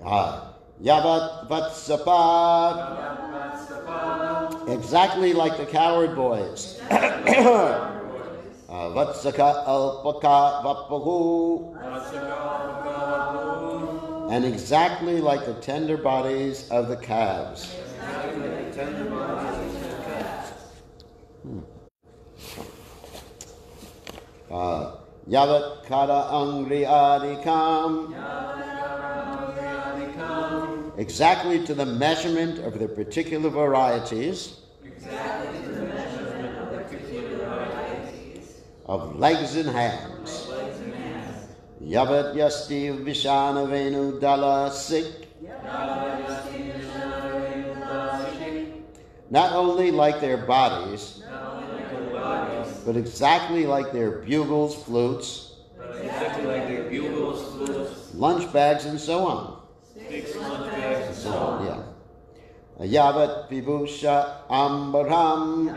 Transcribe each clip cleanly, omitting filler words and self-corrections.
Yavat Vatsapa, exactly like the coward boys. Vatsaka Alpaka Vapahu, and exactly like the tender bodies of the calves. Yavat Kada Angri Adikam, exactly to the measurement of the particular varieties of legs and hands. Yavat Yasti Vishana Venu Dala Sik, not only like their bodies, but exactly like their bugles, flutes, lunch bags, and so on. Yeah. Yavat Vibhusha Ambaram,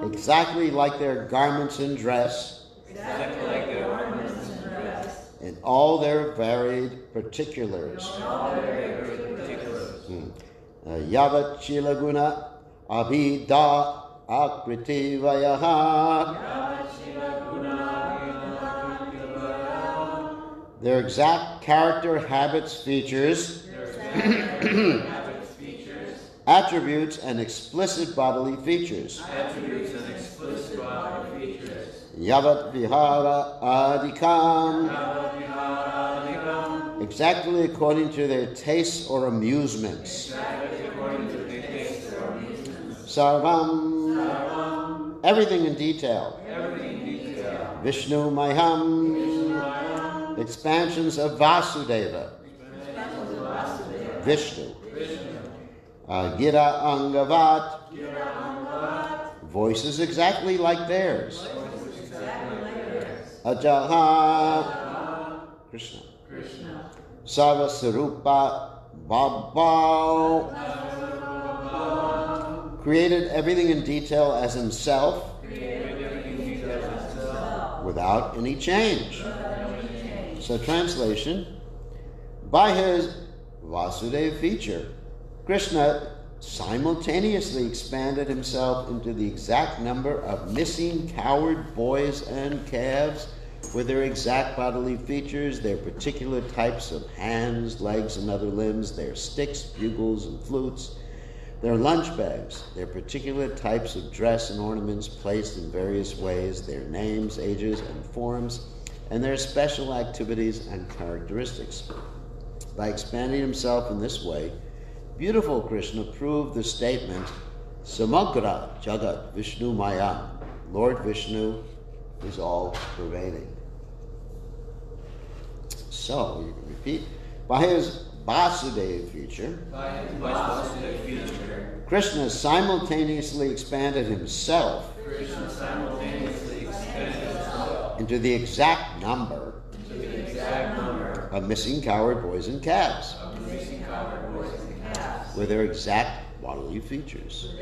exactly like their garments and dress, in all their varied particulars. Yavat Chilaguna Abhida Akriti Vayaha, their exact character, habits, features, attributes, and explicit bodily features. Yavat Vihara Adikam, exactly according to their tastes or amusements. Sarvam, everything in detail. Vishnu Mayham, expansions of Vasudeva. Vishnu. Gira Angavat, voices exactly like theirs. Ajaha, Krishna. Sarva Sarupa Babao, created everything in detail as himself, without any change. So translation, by his Vasudeva feature, Krishna simultaneously expanded himself into the exact number of missing coward boys and calves with their exact bodily features, their particular types of hands, legs, and other limbs, their sticks, bugles, and flutes, their lunch bags, their particular types of dress and ornaments placed in various ways, their names, ages, and forms, and their special activities and characteristics. By expanding himself in this way, beautiful Krishna proved the statement, Samagra Jagat Vishnu Mayam, Lord Vishnu is all pervading. So, you can repeat, by his Vasudeva feature, Krishna simultaneously expanded himself into the exact number of missing coward boys and calves with their exact bodily features,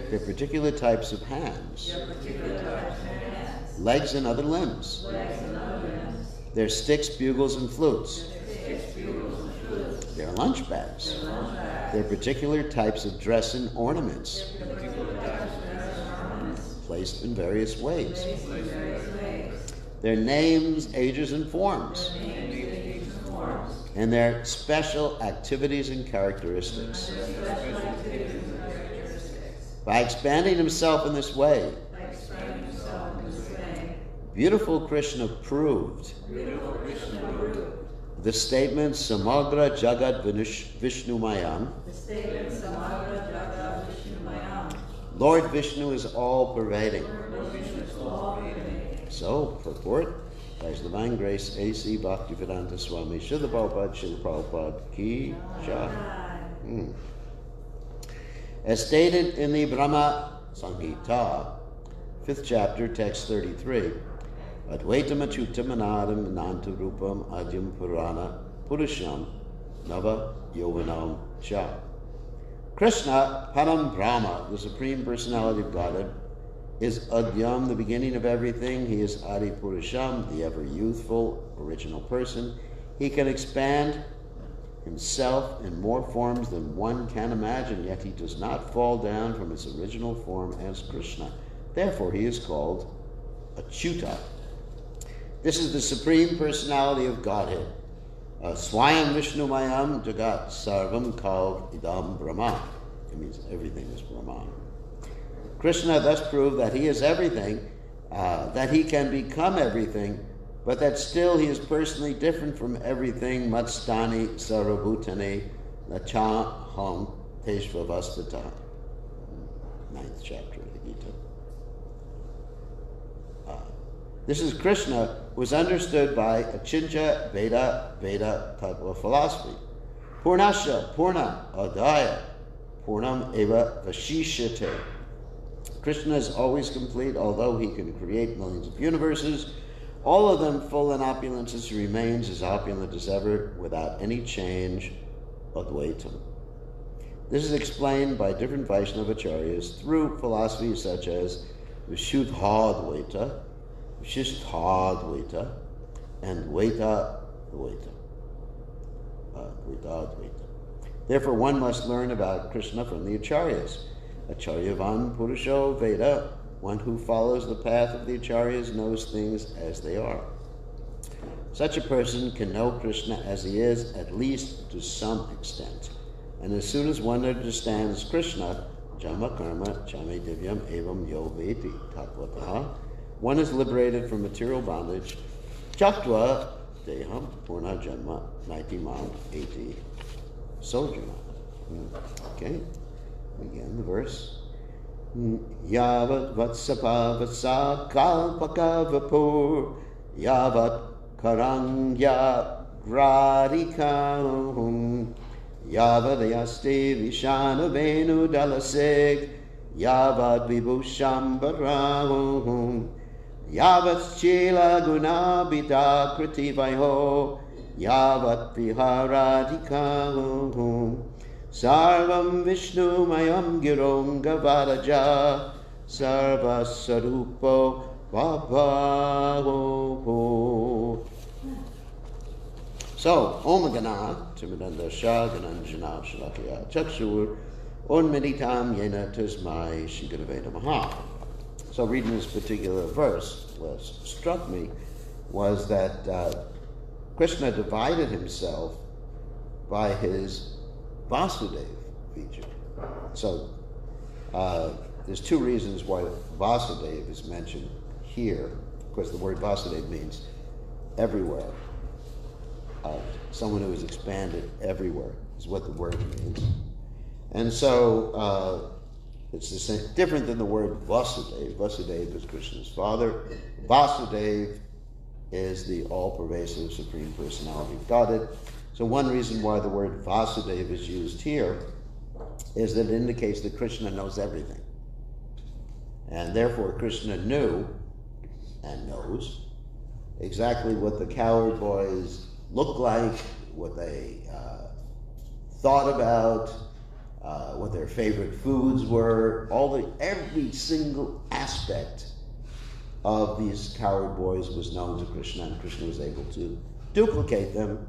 their particular types of hands, legs and other limbs, their sticks, bugles, and flutes, their lunch bags, their particular types of dress and ornaments placed in various ways, their names, ages, and forms, and their special activities and characteristics. By expanding himself in this way, beautiful Krishna proved the statement Samagra Jagat Vishnu Mayam. Lord Vishnu is all pervading. So, purport, by His Divine Grace, A.C. Bhaktivedanta Swami, Srila Prabhupada, Srila Prabhupada Ki Jai. As stated in the Brahma Samhita, 5th chapter, text 33, Advaitam Achyutam Anadam Ananta Rupam Adyam Purana Purusham Nava Yovanam Cha. Krishna, Param Brahma, the Supreme Personality of Godhead, is Adyam, the beginning of everything. He is Adi Purusham, the ever youthful, original person. He can expand himself in more forms than one can imagine, yet he does not fall down from his original form as Krishna. Therefore, he is called Achyuta. This is the Supreme Personality of Godhead. Swayam Vishnu Mayam Jagat Sarvam Kal Idam Brahman. It means everything is Brahman. Krishna thus proved that he is everything, that he can become everything, but that still he is personally different from everything. Matstani Sarvabhutani Nachaham Teshvavastata. 9th chapter of the Gita. This is Krishna, was understood by Achintya Veda tattva philosophy. Purnasya Purnam Adaya Purnam Eva Vashishyate. Krishna is always complete, although he can create millions of universes, all of them full in opulences. He remains as opulent as ever, without any change, Advaitam. This is explained by different Vaishnavacharyas through philosophies such as Vishuddhadvaita, Vishishtadvaita, and Dvaita-Dvaita. Therefore, one must learn about Krishna from the Acharyas. Acharyavan Purusho Veda, one who follows the path of the Acharyas knows things as they are. Such a person can know Krishna as he is, at least to some extent. And as soon as one understands Krishna, Jama Karma Chame Divyam Evam Yo Veti Tatvataha, one is liberated from material bondage. Chaktva Deham Purna Janma Naitimam Eti Sojana. Okay. Again, the verse. Yavat vatsapa vatsa kalpaka vapur yavat karangya gradikahum yavadayasti vishana venu dalasig yavat vibhusham yavat chila gunabita kriti vaiho yavat viharadikahum Sarvam Vishnu Mayam Girom Gavaraja Sarva Sarupo Vabhavo. So, Om Gana, Timadanda Shah, Gananjana Shalakya Chakshur, Onmeditam Yena Tasmai Shigadaveda Maha. So, reading this particular verse, what struck me was that Krishna divided himself by his Vasudeva feature. So there's two reasons why Vasudeva is mentioned here. Of course, the word Vasudeva means everywhere. Someone who is expanded everywhere is what the word means. And so it's the same, different than the word Vasudeva. Vasudeva is Krishna's father. Vasudeva is the all-pervasive Supreme Personality of Godhead. So one reason why the word Vasudeva is used here is that it indicates that Krishna knows everything. And therefore Krishna knew and knows exactly what the cowherd boys looked like, what they thought about, what their favorite foods were, every single aspect of these cowherd boys was known to Krishna, and Krishna was able to duplicate them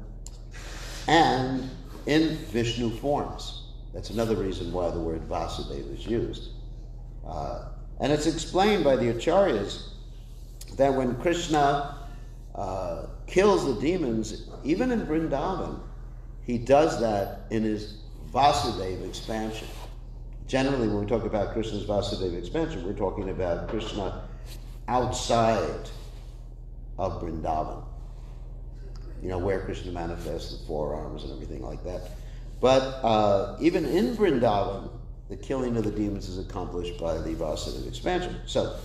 and in Vishnu forms. That's another reason why the word Vasudeva is used. And it's explained by the Acharyas that when Krishna kills the demons, even in Vrindavan, he does that in his Vasudeva expansion. Generally, when we talk about Krishna's Vasudeva expansion, we're talking about Krishna outside of Vrindavan. You know, where Krishna manifests the forearms and everything like that. But even in Vrindavan, the killing of the demons is accomplished by the Vasudeva expansion. So,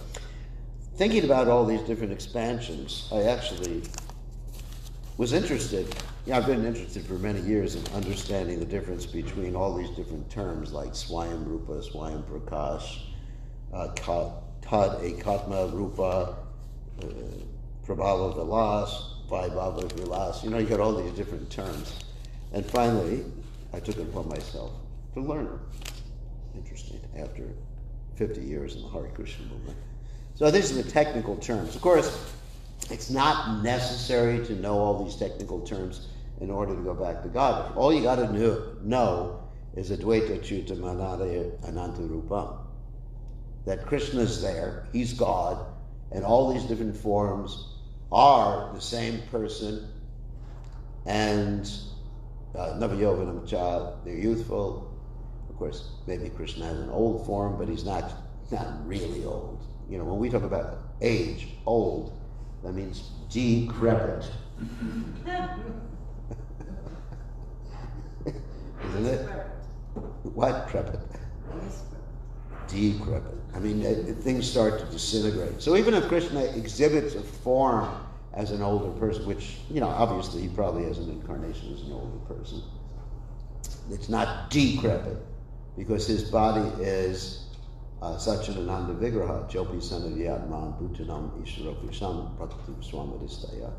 thinking about all these different expansions, I actually was interested. I've been interested for many years in understanding the difference between all these different terms like Swayam Rupa, Swayam Prakash, Tad Ekatma Rupa, Prabhava Vilas, Vaibhava Vilas. You know, you got all these different terms. And finally, I took it upon myself to learn them. Interesting, after 50 years in the Hare Krishna movement. So these are the technical terms. Of course, It's not necessary to know all these technical terms in order to go back to God. All you got to know is Advaita Chuta Manade Ananta Rupam. That Krishna's there, he's God, and all these different forms are the same person, and Navayovanam Cha, they're youthful. Of course, maybe Krishna has an old form, but he's not really old. You know, when we talk about age, old, that means decrepit. Isn't it? What crepit? Decrepit. I mean, things start to disintegrate. So even if Krishna exhibits a form as an older person, which, you know, obviously he probably has an incarnation as an older person, it's not decrepit, because his body is Satchidananda Vigraha, Jopi Sanaviyatman Bhutanam Ishwarokisham Pratu Swamadistaya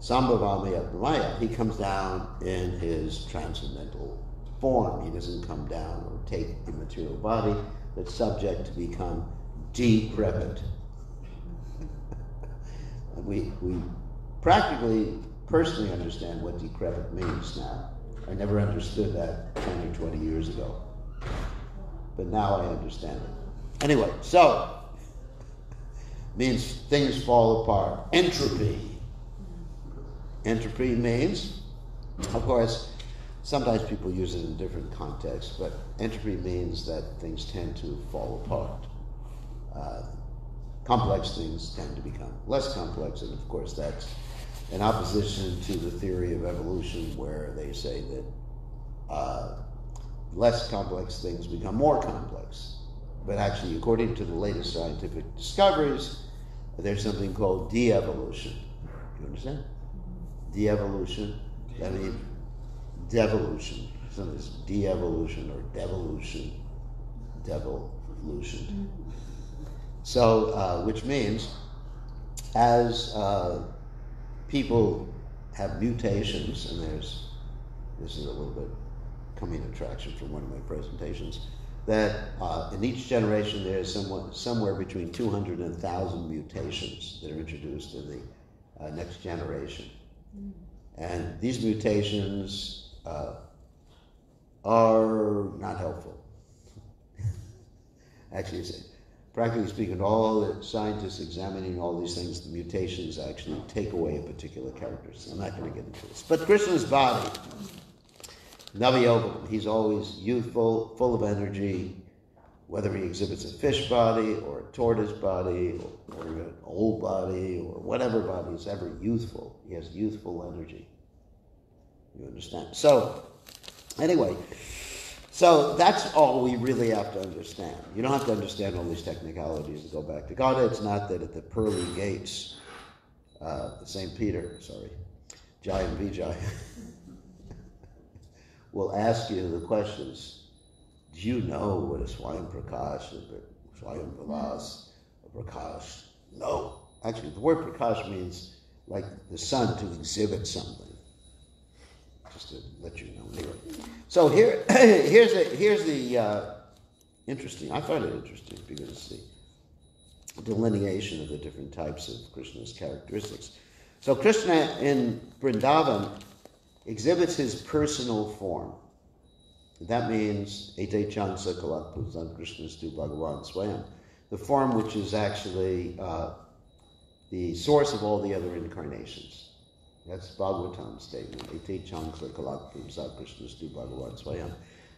Sambhavami Atmaya. He comes down in his transcendental form. He doesn't come down or take a material body that's subject to become decrepit. we practically, personally understand what decrepit means now. I never understood that 10 or 20 years ago. But now I understand it. Anyway, so, means things fall apart. Entropy. Entropy means, of course, sometimes people use it in different contexts, but entropy means that things tend to fall apart. Complex things tend to become less complex, and of course that's in opposition to the theory of evolution, where they say that less complex things become more complex. But actually, according to the latest scientific discoveries, there's something called de-evolution. You understand? De-evolution, that means devolution. So there's de-evolution or devolution, devolution. So, which means as people have mutations, and this is a little bit coming attraction from one of my presentations, that in each generation there's somewhere between 200 and 1,000 mutations that are introduced in the next generation. And these mutations are not helpful. Actually, practically speaking, all the scientists examining all these things, the mutations actually take away a particular character. So I'm not going to get into this. But Krishna's body, Navayogam, he's always youthful, full of energy, whether he exhibits a fish body or a tortoise body or an old body or whatever body is ever youthful. He has youthful energy. You understand? So, anyway, so that's all we really have to understand. You don't have to understand all these technicalities to go back to God. It's not that at the pearly gates, St. Peter, Jai and Vijay, will ask you the questions. Do you know what a Swayam Prakash, a Swayam Vilas, a Prakash? No. Actually, the word Prakash means like the sun to exhibit something. Just to let you know. Anyway. So here's the interesting, I find it interesting because it's the delineation of the different types of Krishna's characteristics. So Krishna in Vrindavan exhibits his personal form. That means Ete Chansa Kalat Puzan Krishnastu Bhagavan Swayam, the form which is actually the source of all the other incarnations. That's Bhagavatam's statement. Ete Chansa Kalat Puzan Krishnastu Bhagavan Swayam.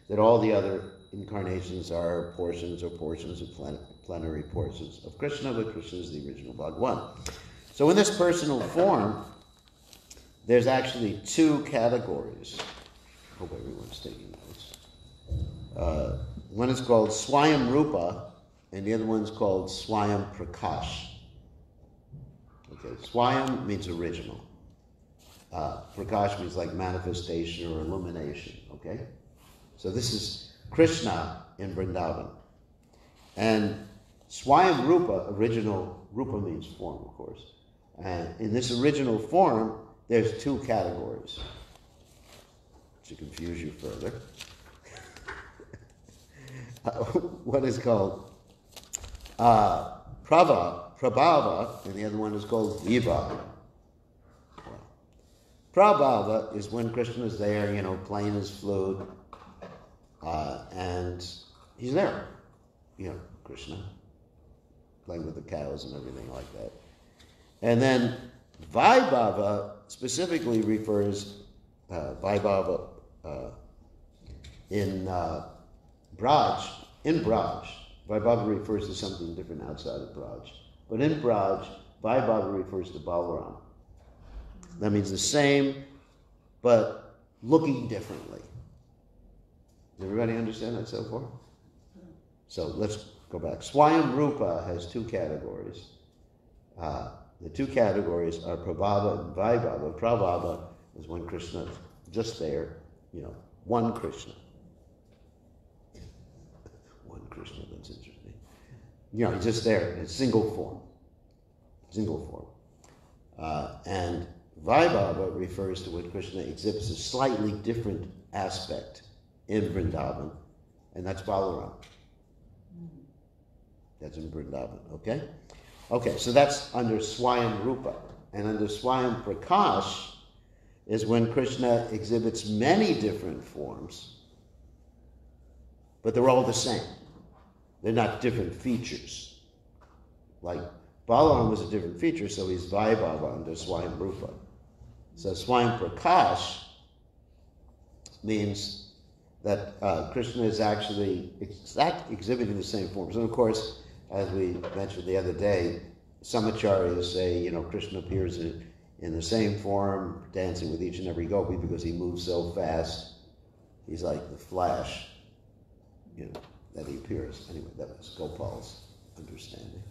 That all the other incarnations are portions of plenary portions of Krishna, but Krishna is the original Bhagavan. So in this personal form, there's actually two categories. I hope everyone's taking notes. One is called Swayam Rupa, and the other one's called Swayam Prakash. Okay, Swayam means original. Prakash means like manifestation or illumination. Okay, so this is Krishna in Vrindavan, and Swayam Rupa, original Rupa means form, of course. And in this original form, there's two categories. To confuse you further, one is called Prabhava, and the other one is called Vibhava. Prabhava is when Krishna is there, playing his flute, and he's there. Krishna playing with the cows and everything like that. And then Vaibhava specifically refers, Vaibhava in Braj, Vaibhava refers to something different outside of Braj. But in Braj, Vaibhava refers to Balaram. That means the same, but looking differently. Does everybody understand that so far? So let's go back. Swayam Rupa has two categories. The two categories are Prabhava and Vaibhava. Prabhava is when Krishna is just there, one Krishna. One Krishna, that's interesting. He's just there in single form. And Vaibhava refers to when Krishna exhibits a slightly different aspect in Vrindavan, and that's Balaram. That's in Vrindavan, okay? Okay, so that's under Swayam Rupa. And under Swayam Prakash is when Krishna exhibits many different forms, but they're all the same. They're not different features. Like Balaram was a different feature, so he's Vaibhava under Swayam Rupa. So Swayam Prakash means that Krishna is actually exhibiting the same forms. And of course, as we mentioned the other day, some acharyas say, Krishna appears in the same form, dancing with each and every gopi because he moves so fast. He's like the Flash, that he appears. Anyway, that was Gopal's understanding.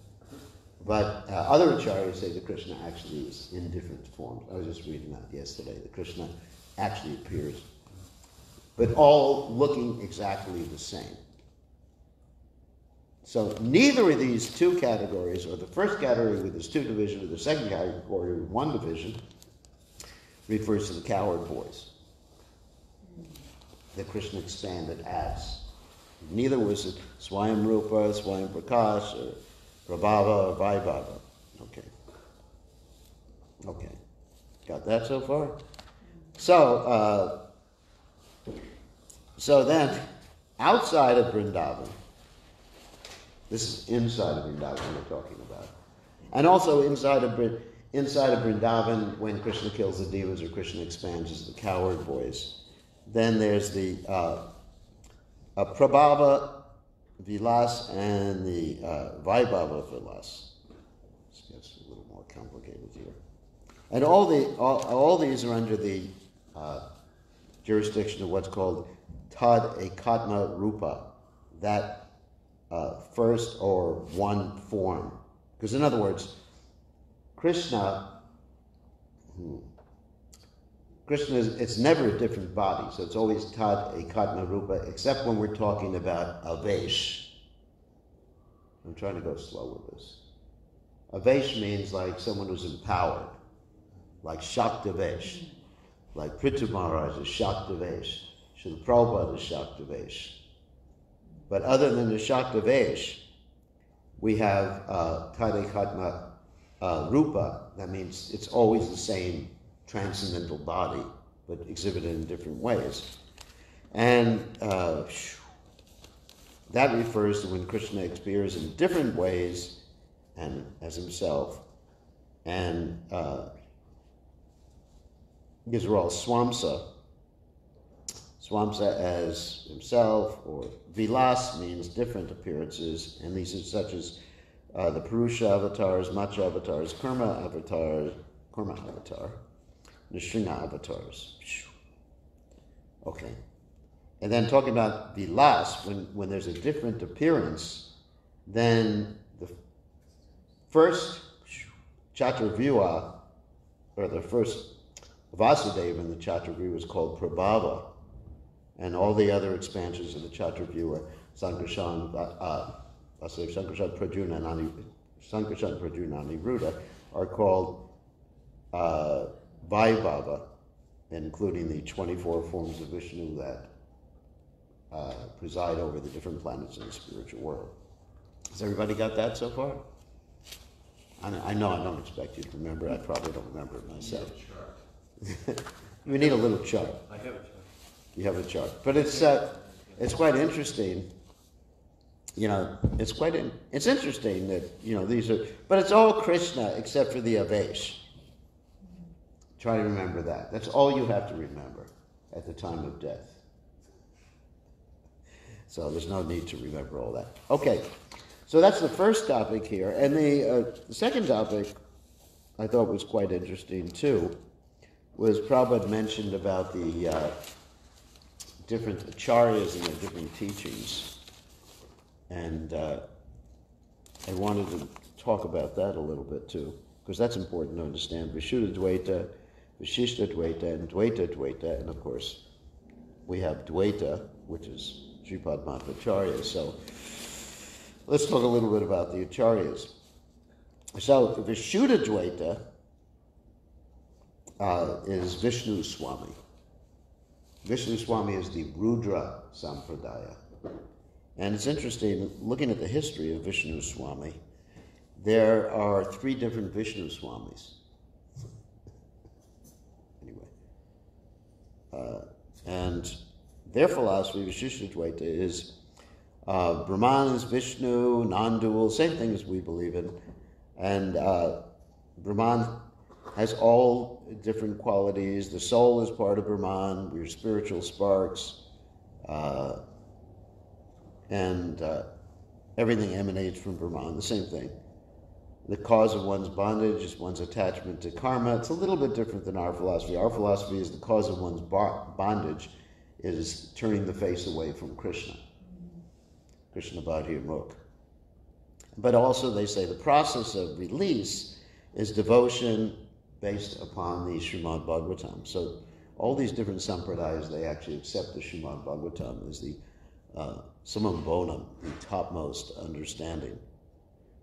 But other acharyas say that Krishna actually is in different forms. I was just reading that yesterday, that Krishna actually appears, but all looking exactly the same. So neither of these two categories, or the first category with its two divisions, or the second category with one division, refers to the cowherd boys that Krishna expanded as. Neither was it Swayam Rupa, Swayam Prakash, or Prabhava, or Vaibhava. Okay. Got that so far? So then, outside of Vrindavan, this is inside of Vrindavan we're talking about. And also inside of Vrindavan, when Krishna kills the devas or Krishna expands as the cowherd boys, then there's the Prabhava Vilas and the Vaibhava Vilas. This gets a little more complicated here. And all these are under the jurisdiction of what's called Tad Ekatma Rupa, that first or one form. Because in other words, Krishna it's never a different body, so it's always Tad Ekatma Rupa, except when we're talking about Avesh. I'm trying to go slow with this. Avesh means like someone who's empowered, like Shaktavesh, like Prithu Maharaj is Shaktavesh, Srila Prabhupada is Shaktavesh. But other than the Shaktavesh, we have Tad Ekatma Rupa. That means it's always the same transcendental body, but exhibited in different ways. And that refers to when Krishna appears in different ways and as himself. And these are all Swamsa. Swamsa as himself, or Vilas means different appearances, and these are such as the Purusha avatars, Macha avatars, Kurma avatar, Nishringa avatars. Okay. And then talking about Vilas, when there's a different appearance, then the first Chaturvyuha, or the first Vasudeva in the Chaturvyuha is called Prabhava, and all the other expansions of the Chaturvyuha, Sankarshan, Sankarshan, Pradyumna, Aniruddha, are called Vaibhava, including the 24 forms of Vishnu that preside over the different planets in the spiritual world. Has everybody got that so far? I know I don't expect you to remember. I probably don't remember it myself. We need a little chart. I have a chart. You have a chart. But it's quite interesting. It's interesting that, these are, but it's all Krishna except for the Avesh. Try to remember that. That's all you have to remember at the time of death. So there's no need to remember all that. Okay, so that's the first topic here. And the second topic I thought was quite interesting too, was Prabhupada mentioned about the different acharyas and the different teachings. And I wanted to talk about that a little bit too, because that's important to understand. Vishuddha Dvaita, Vishishta Dvaita, and Dvaita Dvaita, and of course we have Dvaita, which is Sripad Madhvacharya. So let's talk a little bit about the acharyas. So Vishuddha Dvaita is Vishnu Swami. Vishnu Swami is the Rudra Sampradaya. And it's interesting, looking at the history of Vishnu Swami, there are 3 different Vishnu Swamis. Anyway. And their philosophy, Vishishta Dvaita, is Brahman is Vishnu, non-dual, same thing as we believe in. And Brahman has all different qualities. The soul is part of Brahman. We're spiritual sparks. And everything emanates from Brahman, the same thing. The cause of one's bondage is one's attachment to karma. It's a little bit different than our philosophy. Our philosophy is the cause of one's bondage is turning the face away from Krishna. Krishna Bhadhi Mukh. But also they say the process of release is devotion based upon the Srimad Bhagavatam. So all these different sampradayas, they actually accept the Srimad Bhagavatam as the summum bonum, the topmost understanding.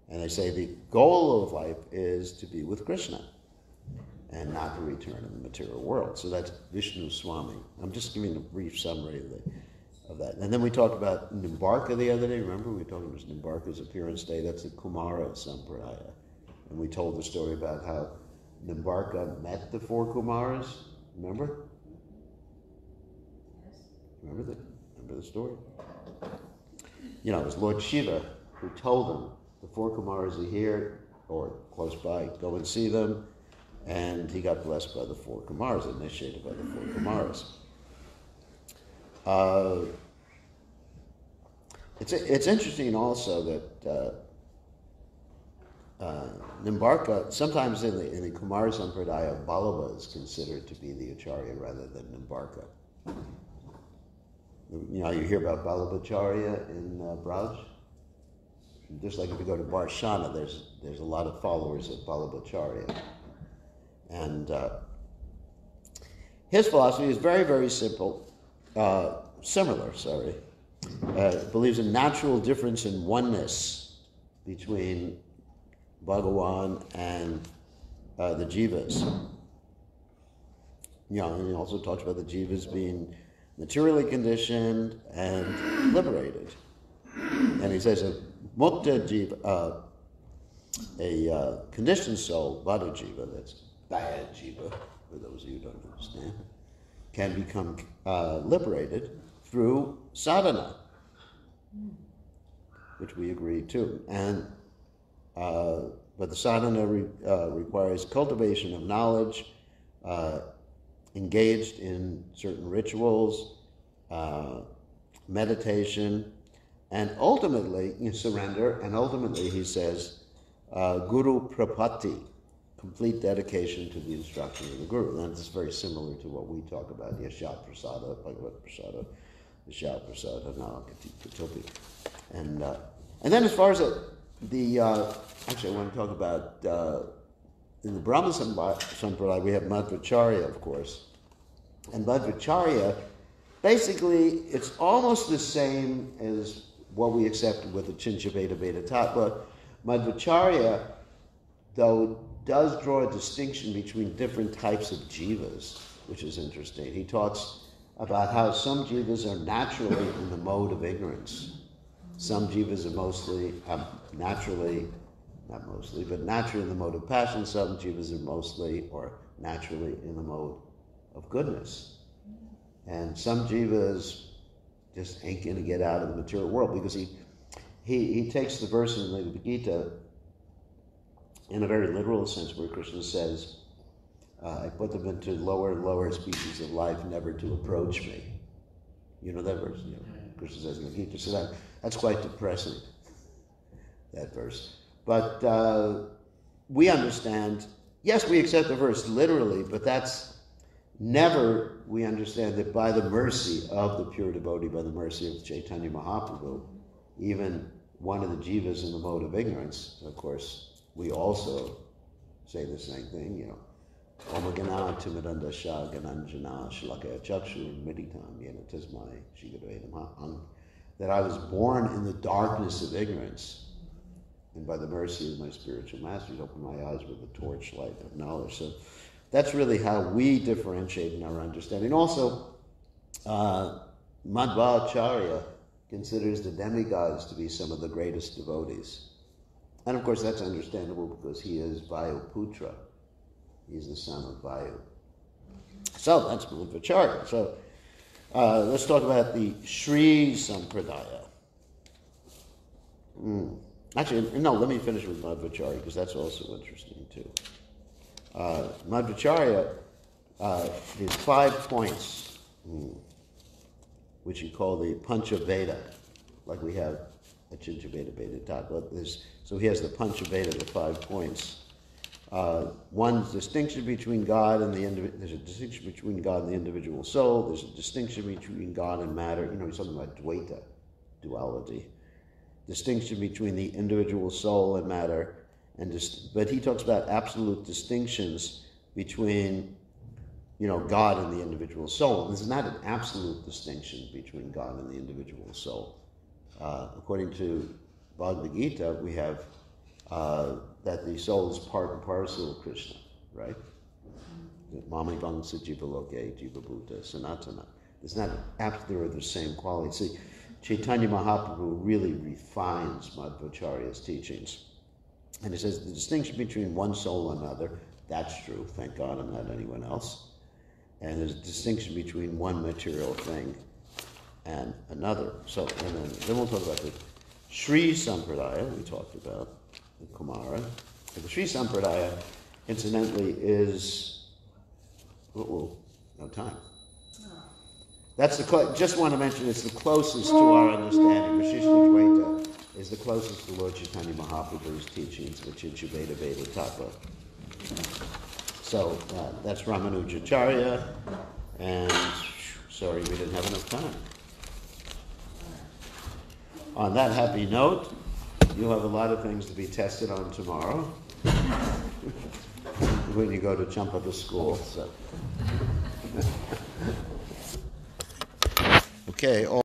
And they say the goal of life is to be with Krishna and not to return in the material world. So that's Vishnu Swami. I'm just giving a brief summary of that. And then we talked about Nimbarka the other day. Remember, we talked about Nimbarka's appearance day. That's the Kumara Sampradaya. And we told the story about how Nimbarka met the 4 Kumaras. Remember? Yes. Remember the story? It was Lord Shiva who told them, the 4 Kumaras are here, or close by, go and see them. And he got blessed by the 4 Kumaras, initiated by the 4 Kumaras. It's interesting also that Nimbarka, sometimes in the Kumara Sampradaya, Vallabha is considered to be the Acharya rather than Nimbarka. You hear about Vallabhacharya in Braj. Just like if you go to Barshana, there's a lot of followers of Vallabhacharya. And his philosophy is very, very simple, similar. Believes in natural difference in oneness between Bhagawan and the jivas. And he also talks about the jivas being materially conditioned and liberated. And he says a mukta jiva, a conditioned soul, vada jiva, that's bad jiva, for those of you who don't understand, can become liberated through sadhana, which we agree to. And but the sadhana requires cultivation of knowledge, engaged in certain rituals, meditation, and ultimately surrender. And ultimately, he says, Guru Prapatti, complete dedication to the instruction of the Guru. And it's very similar to what we talk about, Yashat Prasada, Bhagavad Prasada, Yashat Prasada, Nalakati Katopi. And then as far as actually I want to talk about, in the Brahma Sampradaya, we have Madhvacharya, of course. And Madhvacharya, basically, it's almost the same as what we accepted with the Chinchapeta Beta Tattva. Madhvacharya, though, does draw a distinction between different types of jivas, which is interesting. He talks about how some jivas are naturally in the mode of ignorance. Some jivas are mostly, naturally in the mode of passion. Some jivas are mostly or naturally in the mode of goodness. And some jivas just ain't going to get out of the material world, because he takes the verse in the Bhagavad Gita in a very literal sense, where Krishna says, I put them into lower and lower species of life, never to approach me. You know that verse? You know, Krishna says in the Gita. So that's quite depressing, that verse. But we understand, yes, we accept the verse literally, but that's never, we understand that by the mercy of the pure devotee, by the mercy of Chaitanya Mahaprabhu, even one of the jivas in the mode of ignorance, of course, we also say the same thing, you know, Om Gana Timidandasha Gananjana Shlakaya Chakshu Meditam Yena Tasmai Shigadvedam, that I was born in the darkness of ignorance, and by the mercy of my spiritual masters opened my eyes with the torchlight of knowledge. So that's really how we differentiate in our understanding. Also, Madhvacharya considers the demigods to be some of the greatest devotees. And of course that's understandable, because he is Vayu-putra. He's the son of Vayu. So that's Madhvacharya. So let's talk about the Sri Sampradaya. Actually, no, let me finish with Madhvacharya, because that's also interesting too. Madhvacharya is 5 points, which you call the Panchaveda, like we have a Chincha Veda tattva. So he has the Panchaveda, the 5 points. One's distinction between God and the individual. There's a distinction between God and the individual soul. There's a distinction between God and matter. You know, he's talking about Dvaita, duality. Distinction between the individual soul and matter, but he talks about absolute distinctions between, you know, God and the individual soul. This is not an absolute distinction between God and the individual soul. According to Bhagavad Gita, we have that the soul is part and parcel of Krishna, right? Mami Vangsa Jiva Loke Jiva Bhuta Sanatana. It's not absolutely the same quality. See, Chaitanya Mahaprabhu really refines Madhvacharya's teachings. And he says the distinction between one soul and another, that's true, thank God I'm not anyone else. And there's a distinction between one material thing and another. So, and then we'll talk about the Sri Sampradaya we talked about, the Kumara. And the Sri Sampradaya, incidentally, is, no time. That's just want to mention it's the closest to our understanding. Vishishta Dvaita is the closest to Lord Chaitanya Mahaprabhu's teachings, which is Veda Veda Tattva. So that's Ramanujacharya, and sorry we didn't have enough time. On that happy note, you'll have a lot of things to be tested on tomorrow when you go to Champaka school. So. Okay.